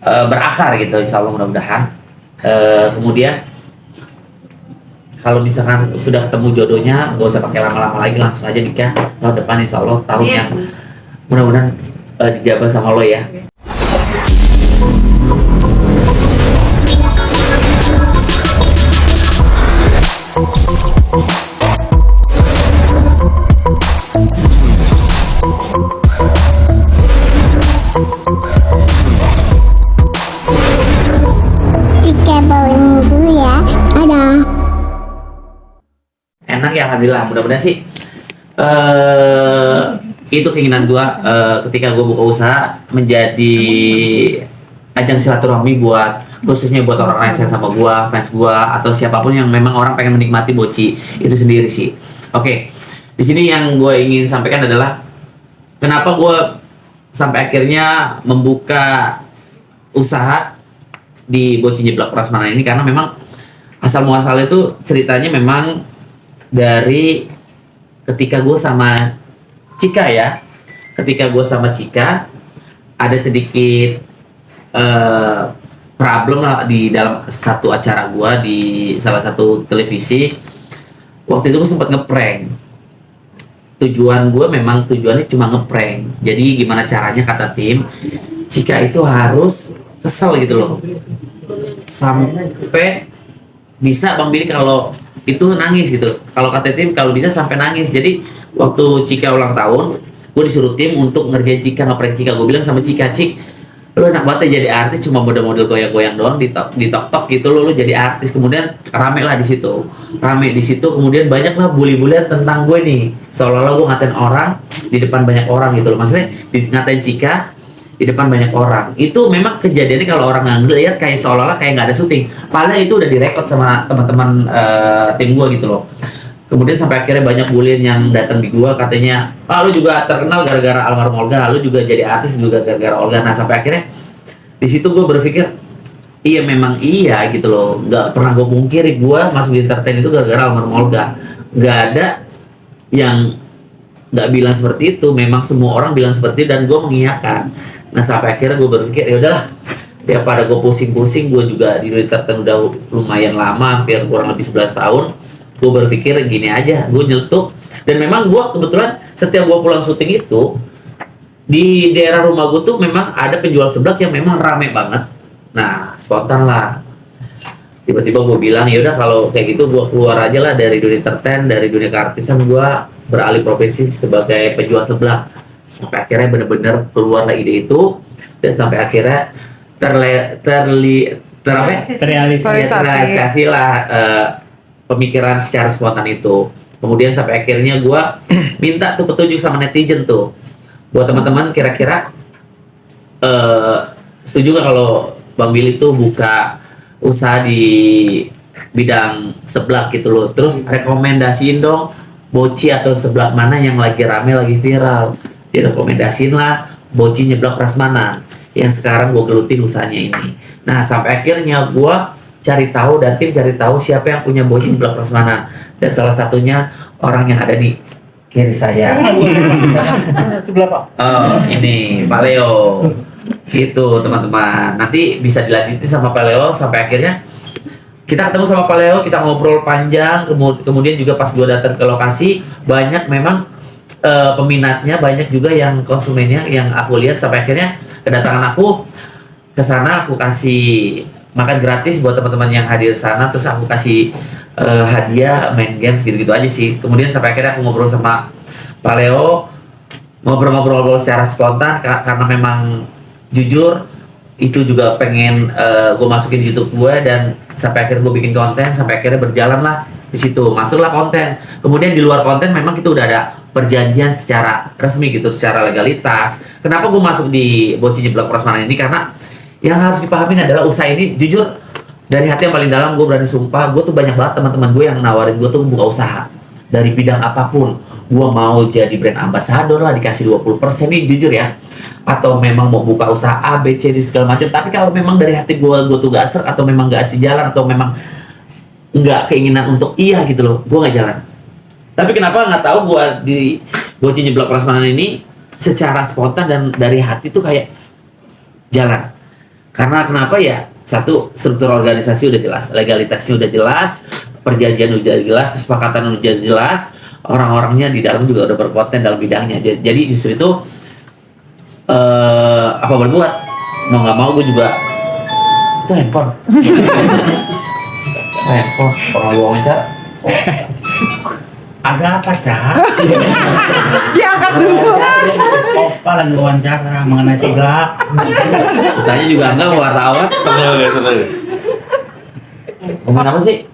berakar gitu, insya Allah mudah-mudahan. Kemudian kalau misalkan sudah ketemu jodohnya, gak usah pakai lama-lama lagi, langsung aja nikah tahun depan, insya Allah tahun yang mudah-mudahan dijabah sama lo ya. Enak ya, alhamdulillah. Mudah-mudahan sih itu keinginan gua, ketika gua buka usaha menjadi ajang silaturahmi buat khususnya buat orang-orang yang sayang sama gua, fans gua, atau siapapun yang memang orang pengen menikmati Boci itu sendiri sih. Oke, di sini yang gua ingin sampaikan adalah kenapa gua sampai akhirnya membuka usaha di Boci Nyeblak Prasmanan ini, karena memang asal muasal itu ceritanya memang dari ketika gue sama Cika ya. Ketika gue sama Cika ada sedikit problem lah di dalam satu acara gue di salah satu televisi. Waktu itu gue sempat ngeprank. Tujuannya cuma ngeprank. Jadi gimana caranya, kata tim Cika itu harus kesel gitu loh, sampai bisa Bang Billy kalau itu nangis gitu. Kalau kata tim kalau bisa sampai nangis. Jadi waktu Cika ulang tahun, gue disuruh tim untuk ngerjain Cika, ngeprank Cika. Gue bilang sama Cika, Cik, lu enak banget ya jadi artis, cuma model-model goyang-goyang doang di tok-tok gitu, lu jadi artis. Kemudian rame lah di situ. Kemudian banyak lah bully-bullyan tentang gue nih. Seolah-olah gue ngatain orang di depan banyak orang gitu loh. Maksudnya ngatain Cika di depan banyak orang. Itu memang kejadiannya kalau orang nggak ngeliat kayak seolah-olah kayak nggak ada syuting. Padahal itu udah direkod sama teman-teman tim gua gitu loh. Kemudian sampai akhirnya banyak bullying yang datang di gua, katanya, lu juga terkenal gara-gara almarhum Olga, lu juga jadi artis juga gara-gara Olga. Nah, sampai akhirnya di situ gua berpikir, iya memang iya gitu loh. Nggak pernah gua pungkiri gua masuk di entertain itu gara-gara almarhum Olga. Nggak ada yang nggak bilang seperti itu. Memang semua orang bilang seperti itu dan gua mengiyakan. Nah, sampai akhirnya gue berpikir, ya udahlah, daripada gue pusing-pusing, gue juga di dunia entertain udah lumayan lama, hampir kurang lebih 11 tahun. Gue berpikir gini aja, gue nyeletuk. Dan memang gue kebetulan setiap gue pulang syuting itu, di daerah rumah gue tuh memang ada penjual seblak yang memang rame banget. Nah, spontan lah, tiba-tiba gue bilang, ya udah kalau kayak gitu gue keluar aja lah dari dunia entertain, dari dunia keartisan, gue beralih profesi sebagai penjual seblak. Sampai akhirnya benar-benar keluarlah ide itu, dan sampai akhirnya terrealisasi lah pemikiran secara spontan itu. Kemudian sampai akhirnya gue minta tuh petunjuk sama netizen tuh, buat teman-teman kira-kira setuju gak kalau Bang Billy tuh buka usaha di bidang seblak gitu loh. Terus rekomendasiin dong Boci atau seblak mana yang lagi rame, lagi viral. Direkomendasiin lah Boci Nyeblak Prasmanan yang sekarang gue gelutin usahanya ini. Nah, sampai akhirnya gue cari tahu dan tim cari tahu siapa yang punya Boci Nyeblak Prasmanan, dan salah satunya orang yang ada di kiri saya. Sebelah Pak. Oh, ini Pak Leo. Gitu teman-teman. Nanti bisa dilanjutin sama Pak Leo sampai akhirnya kita ketemu sama Pak Leo, kita ngobrol panjang. Kemudian juga pas gue datang ke lokasi, banyak memang peminatnya, banyak juga yang konsumennya yang aku lihat. Sampai akhirnya kedatangan aku ke sana, aku kasih makan gratis buat teman-teman yang hadir sana, terus aku kasih hadiah main games gitu-gitu aja sih. Kemudian sampai akhirnya aku ngobrol sama Pak Leo, ngobrol-ngobrol secara spontan karena memang jujur itu juga pengen gue masukin di YouTube gue, dan sampai akhirnya gue bikin konten, sampai akhirnya berjalan lah di situ, masuklah konten. Kemudian di luar konten memang kita udah ada perjanjian secara resmi gitu, secara legalitas. Kenapa gue masuk di Boci Nyeblak Prasmanan ini? Karena yang harus dipahamin adalah usaha ini, jujur dari hati yang paling dalam gue berani sumpah, gue tuh banyak banget teman-teman gue yang nawarin gue tuh buka usaha dari bidang apapun. Gue mau jadi brand ambassador lah, dikasih 20% nih, jujur ya. Atau memang mau buka usaha A, B, C, D segala macam. Tapi kalau memang dari hati gue tuh gak ser, atau memang gak sejalan, atau memang nggak keinginan untuk iya gitu loh, gue nggak jalan. Tapi kenapa nggak tahu gue di Boci Nyeblak Prasmanan ini secara spontan dan dari hati tuh kayak jalan. Karena kenapa ya? Satu, struktur organisasi udah jelas, legalitasnya udah jelas, perjanjian udah jelas, kesepakatan udah jelas, orang-orangnya di dalam juga udah berkompeten dalam bidangnya. Jadi justru itu apa boleh buat? Mau nggak mau gue juga itu handphone. Handphone, orang gue wawancara. Ada apa, Cak? Diangkat dulu. Opa lagi wawancara mengenai sebelah. Tanya juga enggak mau wartawan. Seneng. Ngomong apa sih?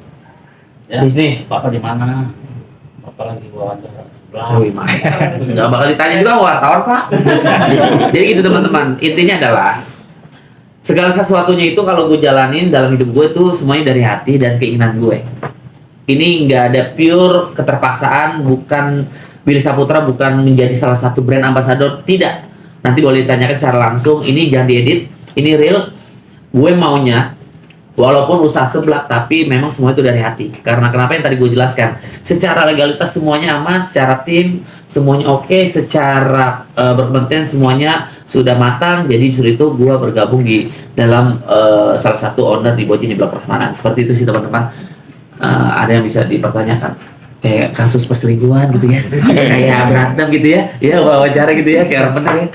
Ya, Bisnis. Bapak di mana? Bapak lagi wawancara sebelah. Oh gimana? Nggak bakal ditanya juga sama wartawan pak. Jadi gitu teman-teman. Intinya adalah segala sesuatunya itu kalau gue jalanin dalam hidup gue itu semuanya dari hati dan keinginan gue. Ini nggak ada pure keterpaksaan, bukan Billy Saputra bukan menjadi salah satu brand ambassador, tidak. Nanti boleh ditanyakan secara langsung, ini jangan diedit, ini real. Gue maunya, walaupun usaha seblak, tapi memang semua itu dari hati. Karena kenapa yang tadi gue jelaskan, secara legalitas semuanya aman, secara tim semuanya oke, secara berkompeten semuanya sudah matang. Jadi justru itu gue bergabung di dalam salah satu owner di Bocin Nyeblak Prasmanan. Seperti itu sih teman-teman. Ada yang bisa dipertanyakan kayak kasus perselingkuhan gitu ya, kayak berantem gitu ya wawancara gitu ya, kayak orang bener ya.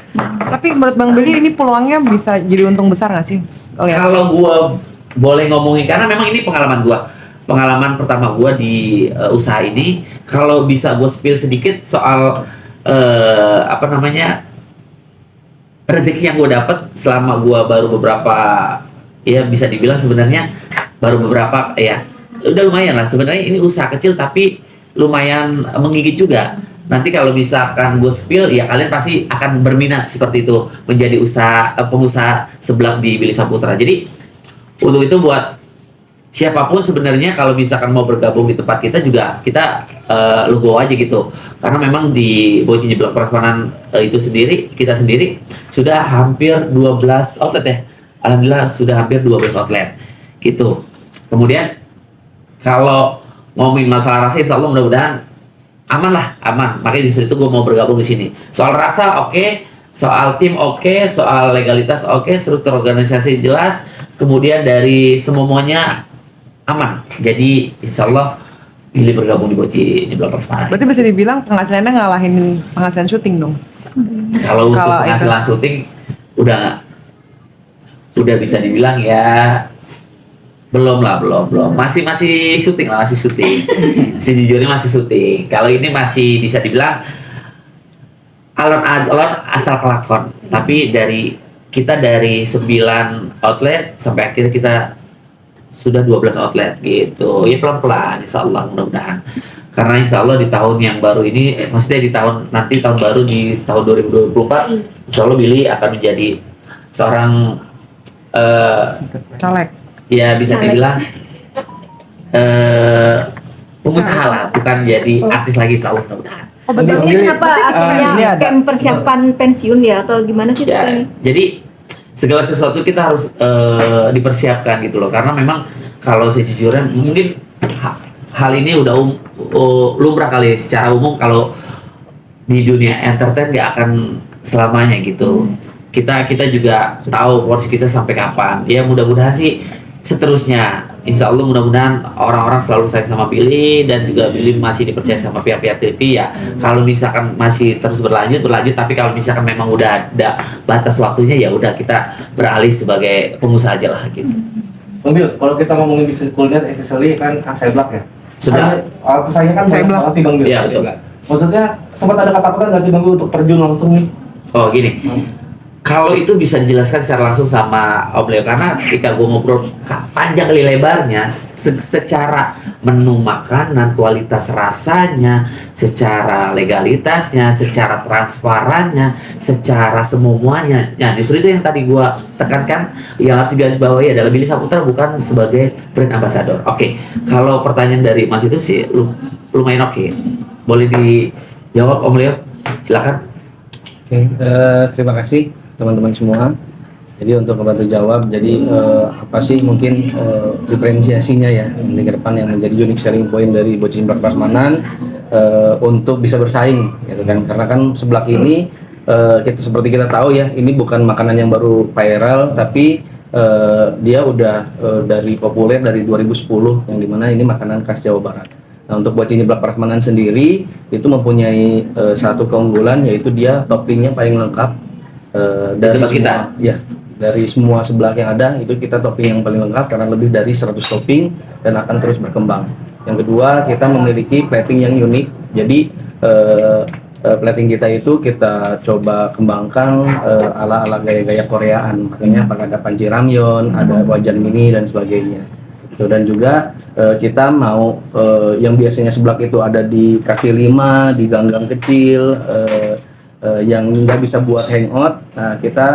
Tapi menurut Bang Billy ini peluangnya bisa jadi untung besar nggak sih? Kalau gua boleh ngomongin, karena memang ini pengalaman pertama gua di usaha ini. Kalau bisa gua spill sedikit soal apa namanya rezeki yang gua dapat selama gua baru beberapa, ya bisa dibilang sebenarnya baru beberapa ya. Udah lumayan lah sebenarnya, ini usaha kecil tapi lumayan menggigit juga. Nanti kalau misalkan gue spill ya kalian pasti akan berminat seperti itu menjadi pengusaha seblak di Billy Saputra. Jadi untuk itu buat siapapun sebenarnya kalau misalkan mau bergabung di tempat kita juga, kita logo aja gitu. Karena memang di Bocin Nyeblak Prasmanan itu sendiri, kita sendiri sudah hampir 12 outlet ya. Alhamdulillah sudah hampir 12 outlet gitu. Kemudian kalau ngomongin masalah rasa, insya Allah mudah-mudahan aman lah, aman. Makanya justru itu gue mau bergabung di sini. Soal rasa oke, soal tim oke, soal legalitas oke, struktur organisasi jelas, kemudian dari semuanya aman. Jadi insya Allah pilih bergabung di Bocin Nyeblak Prasmanan. Berarti bisa dibilang penghasilannya ngalahin penghasilan syuting dong? Kalau untuk Kalau penghasilan syuting udah bisa dibilang ya belum masih syuting lah, masih syuting. Sejujurnya masih syuting. Kalau ini masih bisa dibilang alon-alon asal kelakon. Tapi dari 9 outlet sampai akhirnya kita sudah 12 outlet gitu. Ya pelan-pelan insya Allah mudah-mudahan. Karena insya Allah di tahun yang baru ini, maksudnya di tahun baru di tahun 2024, insya Allah Billy akan menjadi seorang Caleg. ya bisa dibilang pengusaha lah, bukan jadi artis lagi, insya Allah mudah-mudahan. Oh betul, ini kenapa ini acaranya ada. kayak persiapan pensiun ya atau gimana sih Ya, ini? jadi segala sesuatu kita harus dipersiapkan gitu loh, karena memang kalau sejujurnya mungkin hal ini udah lumrah kali secara umum kalau di dunia entertain nggak akan selamanya gitu. Kita juga tahu porsi kita sampai kapan. Ya mudah-mudahan sih seterusnya, insya Allah mudah-mudahan orang-orang selalu sayang sama Billy, dan juga Billy masih dipercaya sama pihak-pihak TV ya. Kalau misalkan masih terus berlanjut, tapi kalau misalkan memang udah ada batas waktunya ya udah kita beralih sebagai pengusaha aja lah gitu. Bang Bil, kalau kita ngomongin bisnis kuliner, especially kan Seblak ya. Seblak. Pesaingnya kan banyak Seblak. banget nih Bang Bil. Iya, betul. Maksudnya sempat ada ketakutan nggak sih Bang Bil untuk terjun langsung nih? Oh gini, kalau itu bisa dijelaskan secara langsung sama Om Leo, karena ketika gue ngobrol panjang kali lebarnya secara menu makanan, kualitas rasanya, secara legalitasnya, secara transparannya, secara semuanya. Nah justru itu yang tadi gue tekankan, yang harus digarisbawahi adalah Billy Saputra bukan sebagai brand ambassador. Oke, kalau pertanyaan dari Mas itu sih lumayan oke. Boleh dijawab Om Leo, silakan. Oke, terima kasih teman-teman semua. Jadi untuk membantu jawab, jadi apa sih mungkin diferensiasinya ya nanti ke depan yang menjadi unique selling point dari Bocin Nyeblak Prasmanan untuk bisa bersaing, gitu kan? Karena kan seblak ini seperti kita tahu ya, ini bukan makanan yang baru viral, tapi dia udah dari populer dari 2010 yang dimana ini makanan khas Jawa Barat. Nah, untuk Boci Nyeblak Prasmanan sendiri itu mempunyai satu keunggulan, yaitu dia toppingnya paling lengkap dari tempat kita? semua, ya, dari semua seblak yang ada itu kita topping yang paling lengkap karena lebih dari 100 topping dan akan terus berkembang. Yang kedua, kita memiliki plating yang unik. Jadi plating kita itu kita coba kembangkan ala-ala gaya-gaya Koreaan. Makanya ada panci ramyeon, ada wajan mini dan sebagainya. Dan juga kita mau yang biasanya seblak itu ada di kaki lima, di gang-gang kecil, yang nggak bisa buat hangout. Nah, kita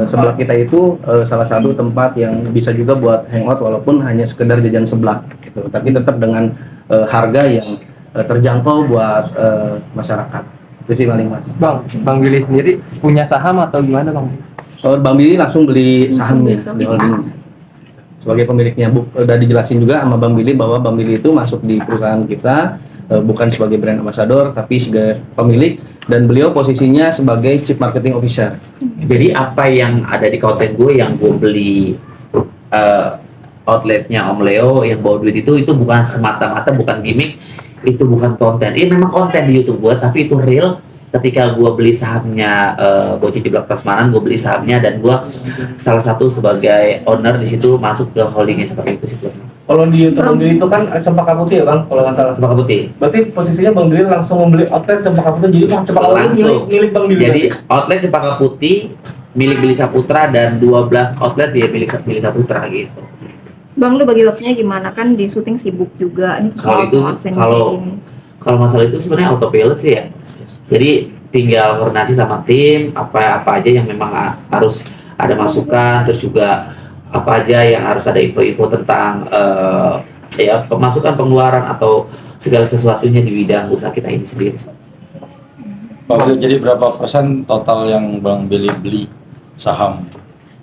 seblak kita itu salah satu tempat yang bisa juga buat hangout walaupun hanya sekedar jajan seblak gitu. Tapi tetap dengan harga yang terjangkau buat masyarakat. Itu sih paling Mas. Bang Billy sendiri punya saham atau gimana Bang? Bang Billy langsung beli saham ya di holding. Sebagai pemiliknya udah dijelasin juga sama Bang Billy bahwa Bang Billy itu masuk di perusahaan kita bukan sebagai brand ambassador tapi sebagai pemilik, dan beliau posisinya sebagai Chief Marketing Officer. Jadi apa yang ada di konten gue yang gue beli outletnya Om Leo yang bawa duit itu bukan semata-mata, bukan gimmick, itu bukan konten. Ini memang konten di YouTube gue, tapi itu real. Ketika gue beli sahamnya Boci Nyeblak Prasmanan, gue beli sahamnya dan gue salah satu sebagai owner di situ, masuk ke holdingnya seperti itu sih. Kalau di YouTube Bang Billy itu kan Cempaka Putih ya Bang, kalau nggak salah. Cempaka Putih. Berarti posisinya Bang Billy langsung membeli outlet Cempaka Putih, jadi Cempaka Putih Langsung. milik Bang Billy. Jadi outlet Cempaka Putih milik Billy Saputra dan 12 outlet dia milik Billy Saputra gitu. Bang, lu bagi waktunya gimana? Kan di syuting sibuk juga. Ini Kalau itu kalau masalah itu sebenarnya autopilot sih ya. Jadi tinggal koordinasi sama tim apa aja yang memang harus ada masukan, terus juga apa aja yang harus ada info-info tentang ya pemasukan, pengeluaran atau segala sesuatunya di bidang usaha kita ini sendiri. Bang, jadi berapa persen total yang Bang Billy beli saham?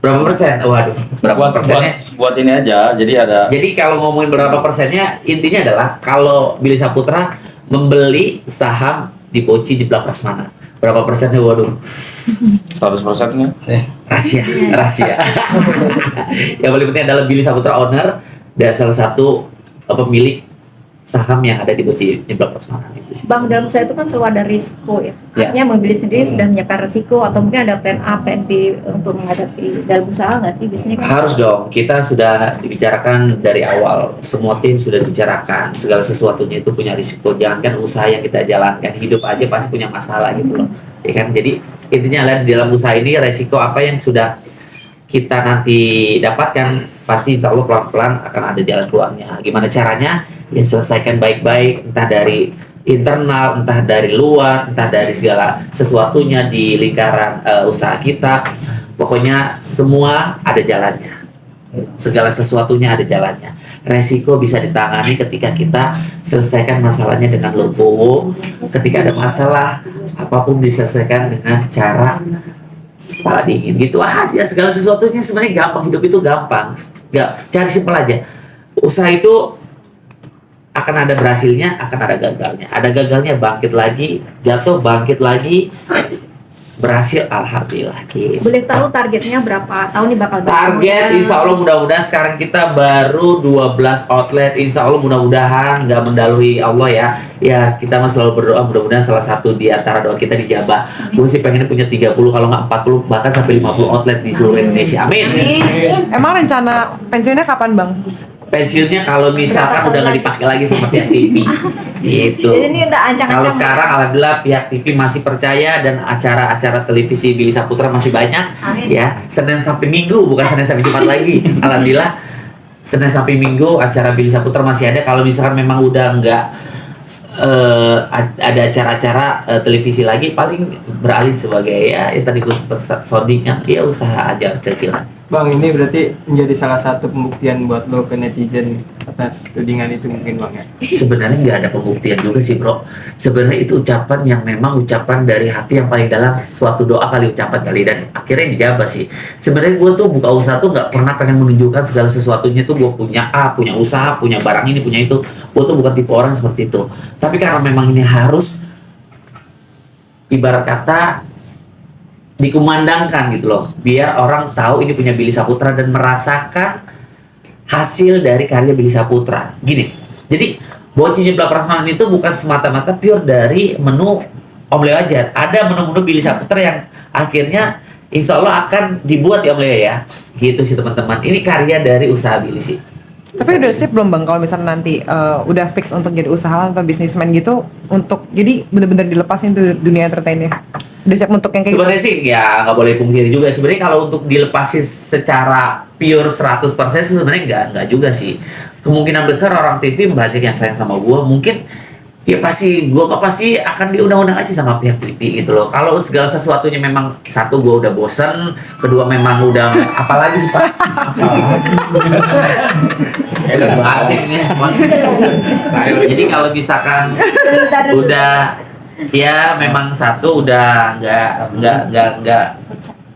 Berapa persen? Waduh, berapa persennya? Buat ini aja, jadi ada. Jadi kalau ngomongin berapa persennya, intinya adalah kalau Billy Saputra membeli saham di Boci Nyeblak Prasmanan, berapa persennya? Waduh, 100%-nya? rahasia. Yang paling penting adalah Billy Saputra owner dan salah satu pemilik saham yang ada di Boci Nyeblak Prasmanan itu. Bang, dalam usaha itu kan selalu ada risiko ya. Ya. Artinya Bang Billy sendiri sudah menyiapkan risiko atau mungkin ada plan A, plan B untuk menghadapi dalam usaha nggak sih? Biasanya kan Harus dong, kita sudah dibicarakan dari awal, semua tim sudah dibicarakan, segala sesuatunya itu punya risiko. Jangankan usaha yang kita jalankan, hidup aja pasti punya masalah gitu loh, ya kan? Jadi intinya adalah di dalam usaha ini resiko apa yang sudah kita nanti dapatkan pasti insya Allah pelan-pelan akan ada jalan keluarnya. Gimana caranya? Ya selesaikan baik-baik, entah dari internal, entah dari luar, entah dari segala sesuatunya di lingkaran usaha kita. Pokoknya semua ada jalannya. Segala sesuatunya ada jalannya. Resiko bisa ditangani ketika kita selesaikan masalahnya dengan legowo. Ketika ada masalah, apapun diselesaikan dengan cara kepala dingin gitu aja. Segala sesuatunya sebenarnya gampang, hidup itu gampang. Cari simpel aja. Usaha itu akan ada berhasilnya, akan ada gagalnya. Ada gagalnya, bangkit lagi, jatuh, bangkit lagi, berhasil, alhamdulillah. Gitu. boleh tahu targetnya berapa tahun nih bakal Target insya Allah mudah-mudahan sekarang kita baru 12 outlet. Insya Allah mudah-mudahan nggak mendalui Allah ya. Ya kita mah selalu berdoa mudah-mudahan salah satu di antara doa kita dijabah. Gue sih pengen punya 30 kalau nggak 40 bahkan sampai 50 outlet di seluruh Indonesia. Amin. Emang rencana pensiunnya kapan Bang? Pensiunnya kalau misalkan udah nggak dipakai lagi sama pihak TV gitu. Jadi ini udah ancang-ancang. Kalau sekarang alhamdulillah pihak TV masih percaya dan acara-acara televisi Billy Saputra masih banyak. Amin. Ya Senin sampai Minggu, bukan Senin sampai Jumat lagi. Alhamdulillah Senin sampai Minggu acara Billy Saputra masih ada. Kalau misalkan memang udah nggak ada acara-acara televisi lagi, paling beralih sebagai ya tadi gue sempat sounding kan ya usaha aja kecil-kecilan. Bang, ini berarti menjadi salah satu pembuktian buat lo ke netizen atas tudingan itu mungkin Bang ya? Sebenarnya nggak ada pembuktian juga sih bro. Sebenarnya itu ucapan yang memang ucapan dari hati yang paling dalam, suatu doa kali ucapan kali, dan akhirnya dijabah sih. Sebenarnya gue tuh buka usaha tuh nggak pernah pengen menunjukkan segala sesuatunya tuh gue punya punya usaha, punya barang ini, punya itu. Gue tuh bukan tipe orang seperti itu. Tapi karena memang ini harus, ibarat kata dikumandangkan gitu loh, biar orang tahu ini punya Billy Saputra dan merasakan hasil dari karya Billy Saputra. Gini, jadi Bocin Nyeblak Prasmanan itu bukan semata-mata pure dari menu Om Leo aja. Ada menu-menu Billy Saputra yang akhirnya insya Allah akan dibuat ya Om Leo ya. Gitu sih teman-teman. Ini karya dari usaha Billy sih. Tapi udah sip belum Bang kalau misalnya nanti udah fix untuk jadi usahawan atau bisnismen gitu, untuk jadi bener-bener dilepasin tuh dunia entertainnya? Udah siap untuk yang kayak gitu? Sebenarnya sih ya nggak boleh pungkiri juga. Sebenarnya kalau untuk dilepasin secara pure 100% sebenarnya nggak juga sih. Kemungkinan besar orang TV banyak yang sayang sama gua, mungkin ya pasti gua pasti akan diundang-undang aja sama pihak TV gitu loh. Kalau segala sesuatunya memang satu gua udah bosen, kedua memang udah apalagi sih, Pak. Udah batin nih. Jadi kalau misalkan udah ya memang satu udah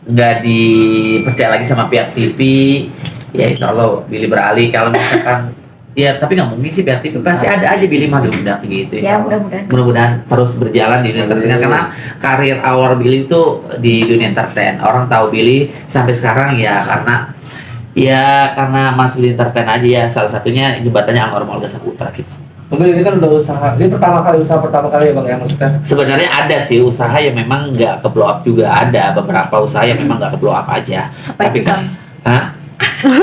nggak dipercaya lagi sama pihak TV, ya insya Allah Billy beralih. Kalau misalkan ya tapi nggak mungkin sih pihak TV, pasti ada aja Billy mah diundang gitu. Ya, insya Allah. mudah-mudahan Terus berjalan di dunia entertain karena karir awal Billy itu di dunia entertain. Orang tahu Billy sampai sekarang ya karena Mas Billy entertain aja ya, salah satunya jembatannya almarhum Olga Saputra gitu. Bang Billy ini kan udah usaha, ini usaha pertama kali ya Bang ya maksudnya? Sebenarnya ada sih usaha yang memang nggak ke blow up juga, ada beberapa usaha yang memang nggak ke blow up aja. Apa Tapi itu, kan, Bang? hah?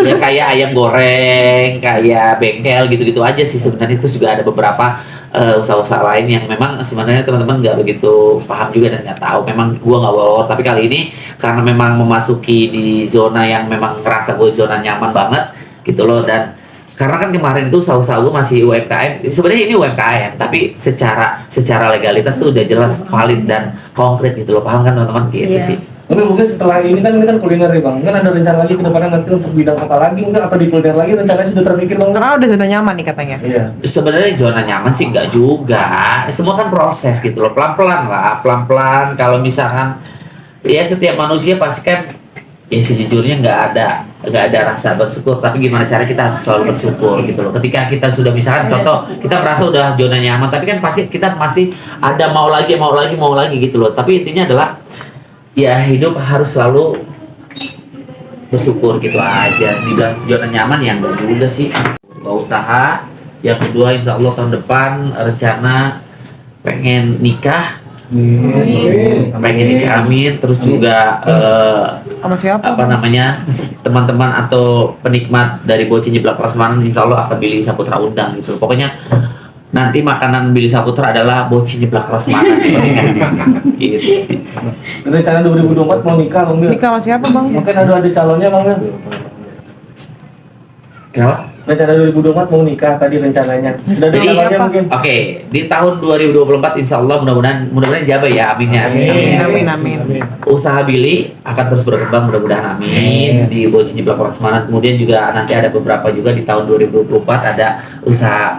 Ya kayak ayam goreng, kayak bengkel gitu-gitu aja sih. Sebenarnya itu juga ada beberapa usaha-usaha lain yang memang sebenarnya teman-teman nggak begitu paham juga dan nggak tahu. Memang gua nggak bawa, tapi kali ini karena memang memasuki di zona yang memang ngerasa gue zona nyaman banget gitu loh. Dan karena kan kemarin tuh usaha-usaha gue masih UMKM, sebenarnya ini UMKM tapi secara legalitas tuh udah jelas valid dan konkret gitu loh, paham kan teman-teman gitu Iya. sih. Tapi mungkin setelah ini kan kuliner nih Bang, kan ada rencana lagi ke depannya nanti untuk bidang apa lagi mungkin, atau di kuliner lagi rencananya sudah terpikir Bang? Karena udah zona nyaman nih katanya. Iya. Sebenarnya zona nyaman sih nggak juga, semua kan proses gitu loh, pelan-pelan lah, pelan-pelan. Kalau misalkan ya setiap manusia pasti kan ya sejujurnya nggak ada rasa bersyukur, tapi gimana cara kita harus selalu bersyukur gitu loh. Ketika kita sudah misalkan contoh kita merasa udah zona nyaman, tapi kan pasti kita masih ada mau lagi gitu loh. Tapi intinya adalah ya hidup harus selalu bersyukur gitu aja. Dibilang zona nyaman ya enggak juga sih. Gak usaha. Yang kedua insya Allah tahun depan rencana pengen nikah. Pengen nikah, amin. Terus juga Sama siapa? apa namanya, teman-teman atau penikmat dari Bocin Nyeblak Prasmanan insya Allah akan Billy Saputra undang gitu. Pokoknya nanti makanan Billy Saputra adalah Bocin Nyeblak Prasmanan gitu sih. Rencana 2024 mau nikah Bang Bil? Nikah sama siapa Bang? Mungkin ada calonnya Bang Bil? Kenapa? Rencana 2024 mau nikah tadi rencananya. Sudah ada Jadi, kabarnya siapa? mungkin? Oke, di tahun 2024 insya Allah mudah-mudahan jabah ya, amin ya. Amin. Usaha Billy akan terus berkembang mudah-mudahan, amin. Di Bocin Nyeblak Prasmanan. Kemudian juga nanti ada beberapa juga di tahun 2024 ada usaha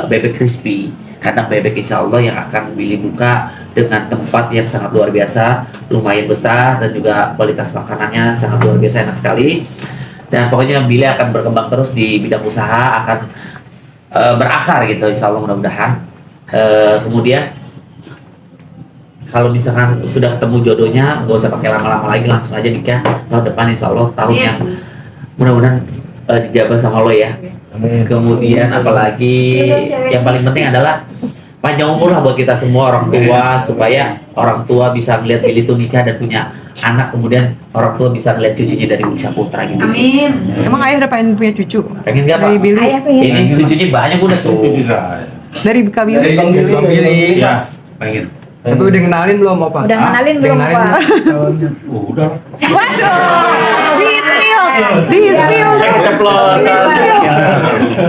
bebek crispy, kandang bebek insya Allah yang akan Billy buka dengan tempat yang sangat luar biasa, lumayan besar dan juga kualitas makanannya sangat luar biasa, enak sekali. Dan pokoknya Billy akan berkembang terus di bidang usaha, akan berakar gitu insya Allah mudah-mudahan. Kemudian kalau misalkan sudah ketemu jodohnya nggak usah pakai lama-lama lagi, langsung aja nikah tahun depan insya Allah, tahun yang mudah-mudahan dijabah sama lo ya. Kemudian apalagi yang paling penting adalah panjang umur lah buat kita semua orang tua, supaya orang tua bisa melihat Billy tuh nikah dan punya anak, kemudian orang tua bisa melihat cucunya dari Billy Saputra gitu sih. Emang ayah udah pengen punya cucu? Pengen gak Pak? Dari Billy? Ayah pengen. Ini cucunya banyak udah tuh. Dari Kak Billy? Dari Bang Billy. Ya, pengen. Tapi udah kenalin belum apa? Udah kenalin belum kenalin Pak? Udah. Waduh! Di-spill! Di-spill!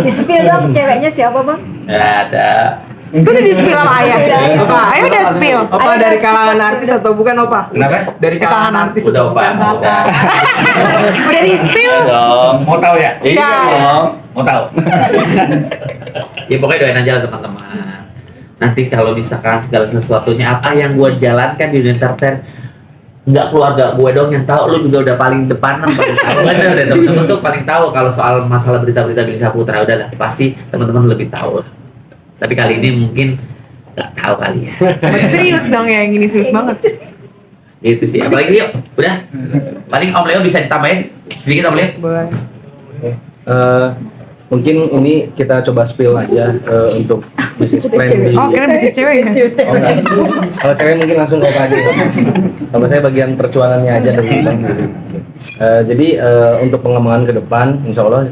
Di-spill dong ceweknya siapa Bang? Ada. Itu udah di-spill sama ayah? Apa? Ayah udah spill? Apa Ayo, dari Mas. kalangan artis atau bukan Opa? Kenapa? Dari kalangan artis Udah atau Pak, bukan? udah. Udah di-spill? Dong. Mau tahu ya? Iya. dong. Mau tahu. Ya pokoknya doain aja lah teman-teman. Nanti kalau misalkan segala sesuatunya apa yang gue jalankan di dunia entertain, nggak keluarga gue dong yang tahu, lu juga udah paling depan bener deh, teman-teman tuh paling tahu kalau soal masalah berita-berita Billy Saputra, udah lah pasti teman-teman lebih tahu lah. Tapi kali ini mungkin nggak tahu kali ya. Serius dong ya, yang gini serius banget. Itu sih. Apalagi yuk, udah. Paling Om Leo bisa ditambahin sedikit Om Leo. Boleh. Eh, mungkin ini kita coba spill aja untuk bisnis plan di. Oh, kira bisnis cewek ya? Oh, enggak. Kalau cewek mungkin langsung ke aja. Kalau saya bagian percuanannya aja dari Bang Billy. Jadi untuk pengembangan ke depan, insya Allah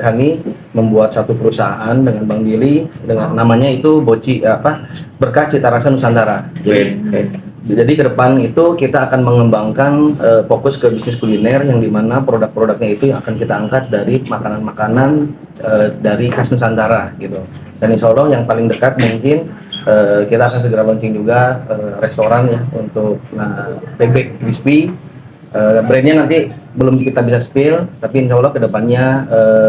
kami membuat satu perusahaan dengan Bang Billy dengan namanya itu Berkah Cita Rasa Nusantara. Jadi ke depan itu kita akan mengembangkan fokus ke bisnis kuliner yang dimana produk-produknya itu yang akan kita angkat dari makanan-makanan dari khas Nusantara gitu. Dan insya Allah yang paling dekat mungkin kita akan segera launching juga restoran ya untuk bebek crispy. Brandnya nanti belum kita bisa spill, tapi insya Allah kedepannya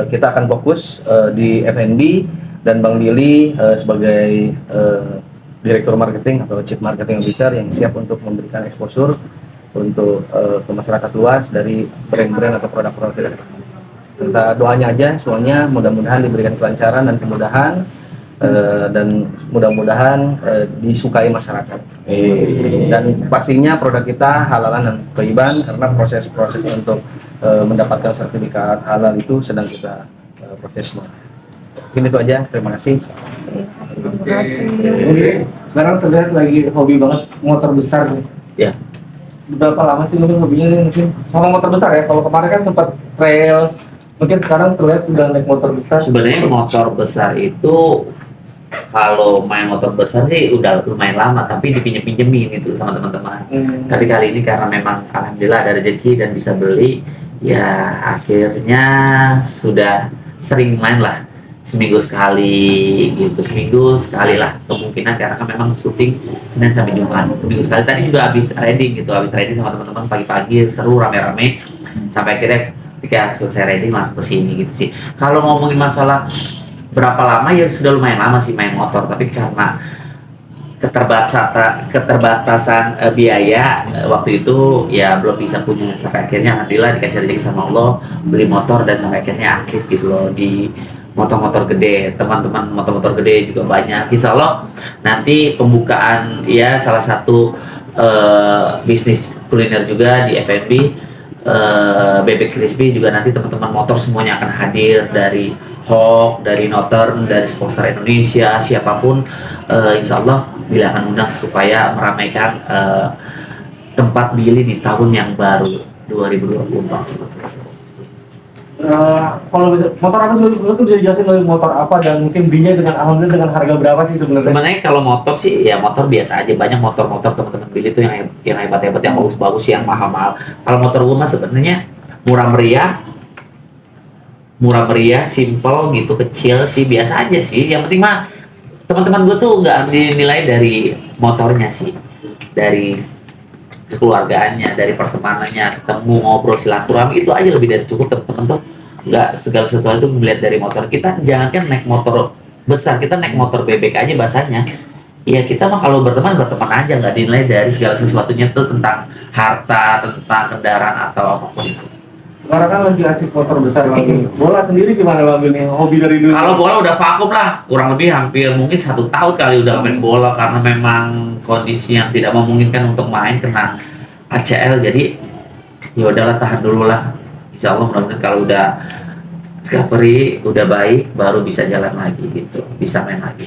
kita akan fokus di F&B dan Bang Billy sebagai Direktur Marketing atau Chief Marketing Officer yang siap untuk memberikan exposure untuk ke masyarakat luas dari brand-brand atau produk-produk kita. Kita doanya aja semuanya mudah-mudahan diberikan kelancaran dan kemudahan dan mudah-mudahan disukai masyarakat. Dan pastinya produk kita halalan dan thayyiban karena proses-proses untuk mendapatkan sertifikat halal itu sedang kita proses semua. Mungkin itu aja, terima kasih. Oke. Sekarang terlihat lagi hobi banget motor besar nih. Ya. Berapa lama sih mungkin hobinya nih, mungkin sama motor besar ya? Kalau kemarin kan sempat trail, mungkin sekarang terlihat udah naik motor besar. Sebenarnya motor besar itu kalau main motor besar sih udah lumayan lama, tapi dipinjem-pinjemin itu sama teman-teman. Tapi kali ini karena memang alhamdulillah ada rezeki dan bisa beli, ya akhirnya sudah sering main lah. Seminggu sekali gitu, seminggu sekali lah kemungkinan karena kan memang syuting Senin sampai Jumat, seminggu sekali. Tadi juga habis riding sama teman-teman pagi-pagi seru rame-rame sampai akhirnya ketika selesai riding langsung ke sini gitu sih. Kalau ngomongin masalah berapa lama ya sudah lumayan lama sih main motor, tapi karena keterbatasan biaya waktu itu ya belum bisa punya, sampai akhirnya alhamdulillah dikasih rezeki sama Allah beli motor dan sampai akhirnya aktif gitu loh di motor-motor gede. Teman-teman motor-motor gede juga banyak. Insya Allah nanti pembukaan ya salah satu bisnis kuliner juga di F&B, bebek crispy juga nanti teman-teman motor semuanya akan hadir dari Hawk, dari Northern, dari Sportster Indonesia, siapapun insya Allah bila akan undang supaya meramaikan tempat Billy di tahun yang baru 2024. Kalau motor apa sih? Lu tuh bisa jelasin dari motor apa dan mungkin belinya dengan alhamdulillah dengan harga berapa sih sebenarnya? Sebenarnya kalau motor sih ya motor biasa aja, banyak motor-motor teman-teman Billy tuh yang hebat-hebat, yang bagus-bagus, yang mahal-mahal. Kalau motor gua mah sebenarnya murah meriah, simple gitu, kecil sih, biasa aja sih. Yang penting mah teman-teman gua tuh nggak dinilai dari motornya sih, dari kekeluargaannya, dari pertemanannya, ketemu ngobrol silaturahmi itu aja lebih dari cukup. Teman-teman tuh nggak segala sesuatu itu melihat dari motor kita. Jangankan naik motor besar, kita naik motor bebek aja bahasanya. Ya kita mah kalau berteman aja, nggak dinilai dari segala sesuatunya tuh tentang harta, tentang kendaraan atau apapun itu. Sekarang kan lagi asik motor besar lagi. Bola sendiri gimana Bang ini? Hobi dari dulu? Kalau bola udah vakum lah, kurang lebih hampir mungkin 1 tahun kali udah main bola karena memang kondisi yang tidak memungkinkan untuk main kena ACL. Jadi ya udahlah, tahan dulu lah. Insya Allah mudah-mudahan kalau udah recovery, udah baik, baru bisa jalan lagi gitu, bisa main lagi.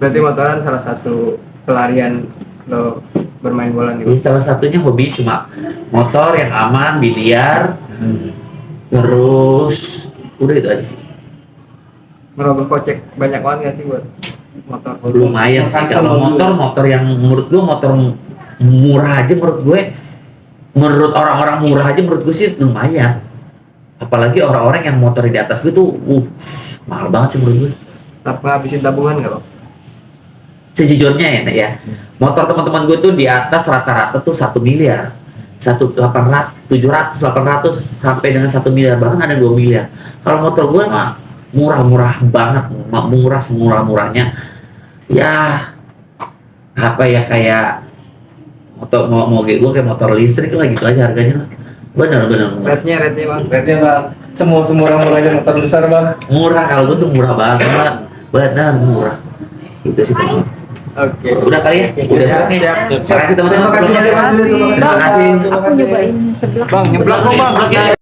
Berarti motoran salah satu pelarian lo bermain bola nih. Jadi salah satunya hobi cuma motor yang aman, biliar, terus udah itu aja sih. Merogoh kocek banyak banget nggak sih buat motor? Lumayan sih kalau motor yang menurut gue motor murah aja, menurut orang-orang murah aja menurut gue sih lumayan. Apalagi orang-orang yang motor di atas gue tuh mahal banget sih menurut gue. Tapi ngabisin tabungan nggak lo? Sejujurnya ya, motor teman-teman gue tuh di atas rata-rata tuh 1 miliar, 700, 800 sampai dengan 1 miliar, bahkan ada 2 miliar. Kalau motor gue mah murah-murah banget, murah semurah-murahnya. Ya apa ya, kayak motor mau gue kayak motor listrik lah gitu aja harganya lah. Benar. Rate-nya bang. Berarti Bang, semua murah-murahnya motor besar Bang. Murah, kalau gue tuh murah banget, benar murah. Itu sih teman. Oke. Udah kali ya? Udah siap nih. Siap. Terima kasih teman-teman sebelumnya. Terima kasih. Terima kasih. Aku nyobain sebelah. Bang, nyeblak dong, Bang.